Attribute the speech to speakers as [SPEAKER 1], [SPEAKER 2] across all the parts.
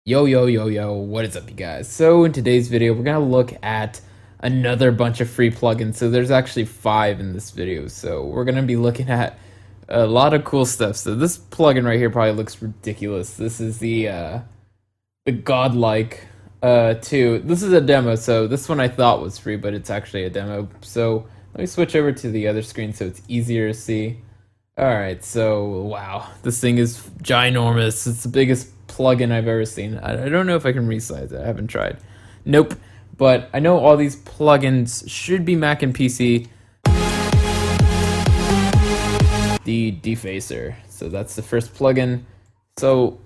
[SPEAKER 1] Yo, yo, yo, yo, what is up, you guys? So in today's video, we're gonna look at another bunch of free plugins. So there's actually 5 in this video. So we're gonna be looking at a lot of cool stuff. So this plugin right here probably looks ridiculous. This is the Godlike 2. This is a demo, so this one I thought was free, but it's actually a demo. So let me switch over to the other screen so it's easier to see. Alright, so wow, this thing is ginormous. It's the biggest plugin I've ever seen. I don't know if I can resize it. I haven't tried. Nope. But I know all these plugins should be Mac and PC. The defacer. So that's the first plugin. So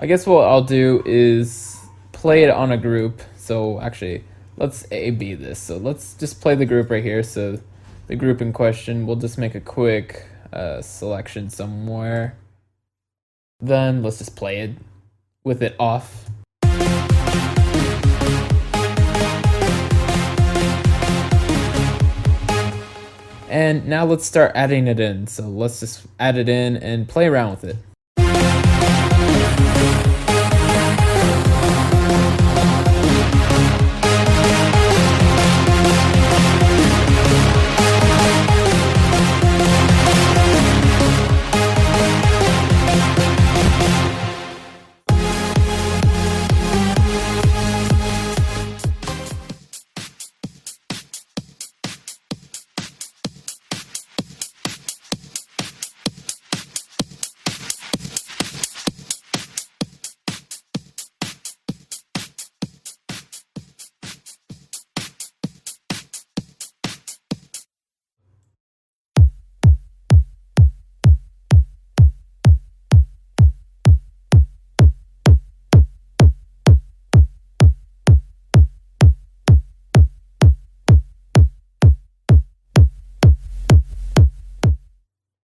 [SPEAKER 1] I guess what I'll do is play it on a group. So actually, let's A/B this. So let's just play the group right here. So the group in question, we'll just make a quick selection somewhere. Then let's just play it with it off. And now let's start adding it in. So let's just add it in and play around with it.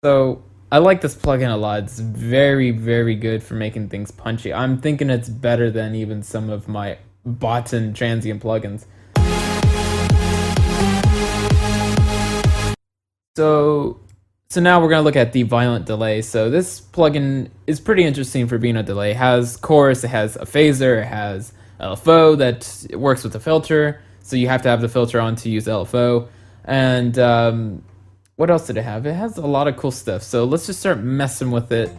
[SPEAKER 1] So I like this plugin a lot. It's very, very good for making things punchy. I'm thinking it's better than even some of my bots and transient plugins. So now we're gonna look at the violent delay. So this plugin is pretty interesting for being a delay. It has chorus, it has a phaser, it has LFO that works with the filter. So you have to have the filter on to use LFO. And what else did it have? It has a lot of cool stuff. So let's just start messing with it.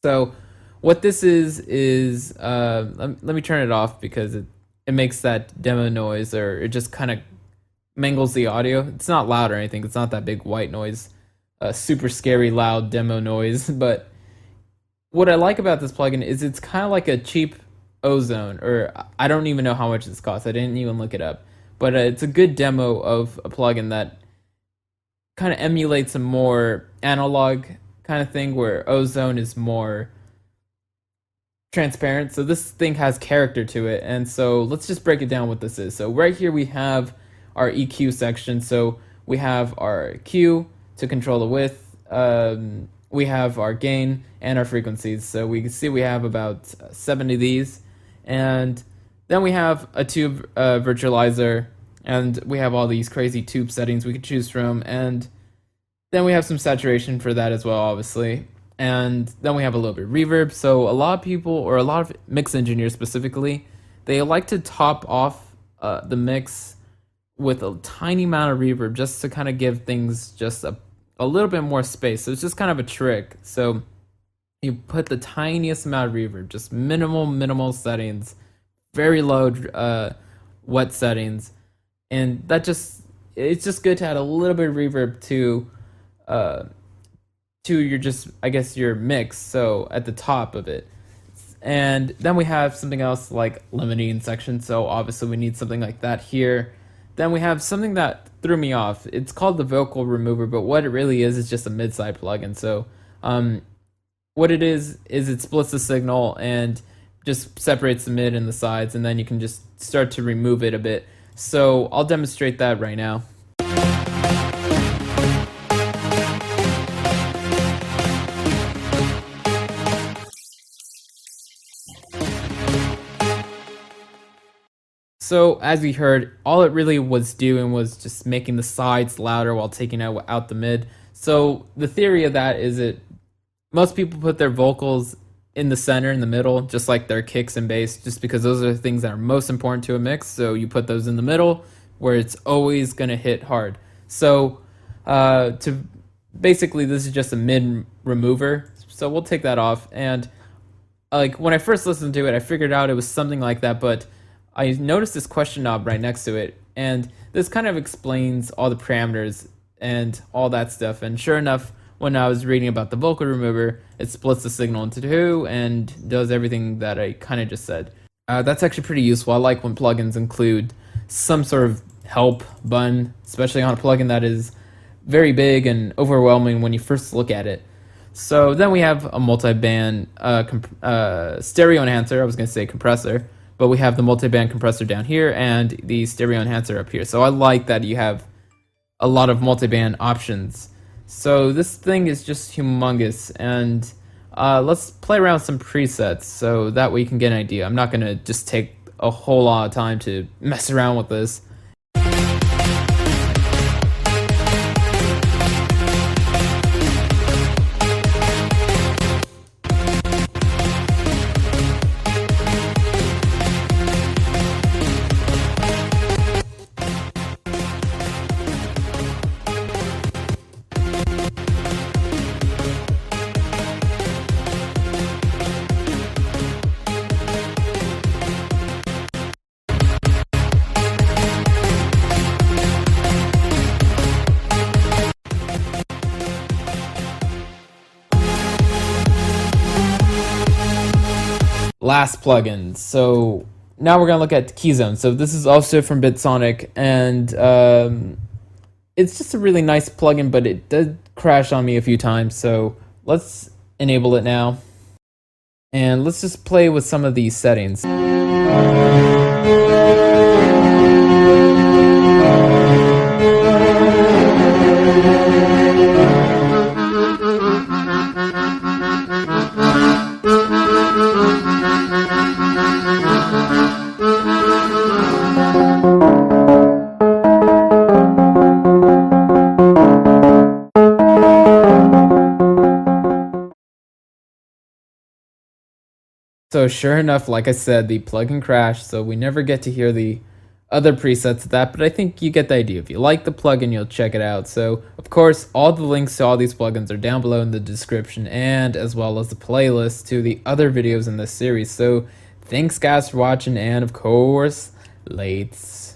[SPEAKER 1] So what this is let me turn it off because it makes that demo noise, or it just kind of mangles the audio. It's not loud or anything. It's not that big white noise, super scary loud demo noise. But what I like about this plugin is it's kind of like a cheap Ozone, or I don't even know how much this costs. I didn't even look it up. But it's a good demo of a plugin that kind of emulates a more analog kind of thing, where Ozone is more transparent. So this thing has character to it. And so let's just break it down what this is. So right here we have our EQ section. So we have our Q to control the width. We have our gain and our frequencies. So we can see we have about 7 of these. And then we have a tube virtualizer. And we have all these crazy tube settings we could choose from. And then we have some saturation for that as well, obviously. And then we have a little bit of reverb. So a lot of people, or a lot of mix engineers specifically, they like to top off the mix with a tiny amount of reverb just to kind of give things just a little bit more space. So it's just kind of a trick. So you put the tiniest amount of reverb, just minimal settings, very low wet settings. And it's just good to add a little bit of reverb to your your mix, so at the top of it. And then we have something else like limiting section, so obviously we need something like that here. then we have something that threw me off. It's called the vocal remover, but what it really is just a mid-side plugin. So what it is it splits the signal and just separates the mid and the sides, and then you can just start to remove it a bit. So I'll demonstrate that right now. So as we heard, all it really was doing was just making the sides louder while taking out the mid. So the theory of that is most people put their vocals in the center, in the middle, just like their kicks and bass, just because those are the things that are most important to a mix. So you put those in the middle where it's always gonna hit hard. So basically this is just a mid remover. So we'll take that off. And like when I first listened to it, I figured out it was something like that, but I noticed this question knob right next to it, and this kind of explains all the parameters and all that stuff. And sure enough, when I was reading about the vocal remover, it splits the signal into two and does everything that I kind of just said. That's actually pretty useful. I like when plugins include some sort of help button, especially on a plugin that is very big and overwhelming when you first look at it. So then we have a multi-band stereo enhancer. I was going to say compressor, but we have the multi-band compressor down here and the stereo enhancer up here. So I like that you have a lot of multi-band options. So this thing is just humongous, and let's play around with some presets so that way you can get an idea. I'm not going to just take a whole lot of time to mess around with this. Last plugin. So now we're gonna look at KEYZONE. So this is also from Bitsonic, and it's just a really nice plugin, but it did crash on me a few times. So let's enable it now, and let's just play with some of these settings. So sure enough, like I said, the plugin crashed, so we never get to hear the other presets of that, but I think you get the idea. If you like the plugin, you'll check it out. So of course, all the links to all these plugins are down below in the description, and as well as the playlist to the other videos in this series. So thanks guys for watching, and of course, lates.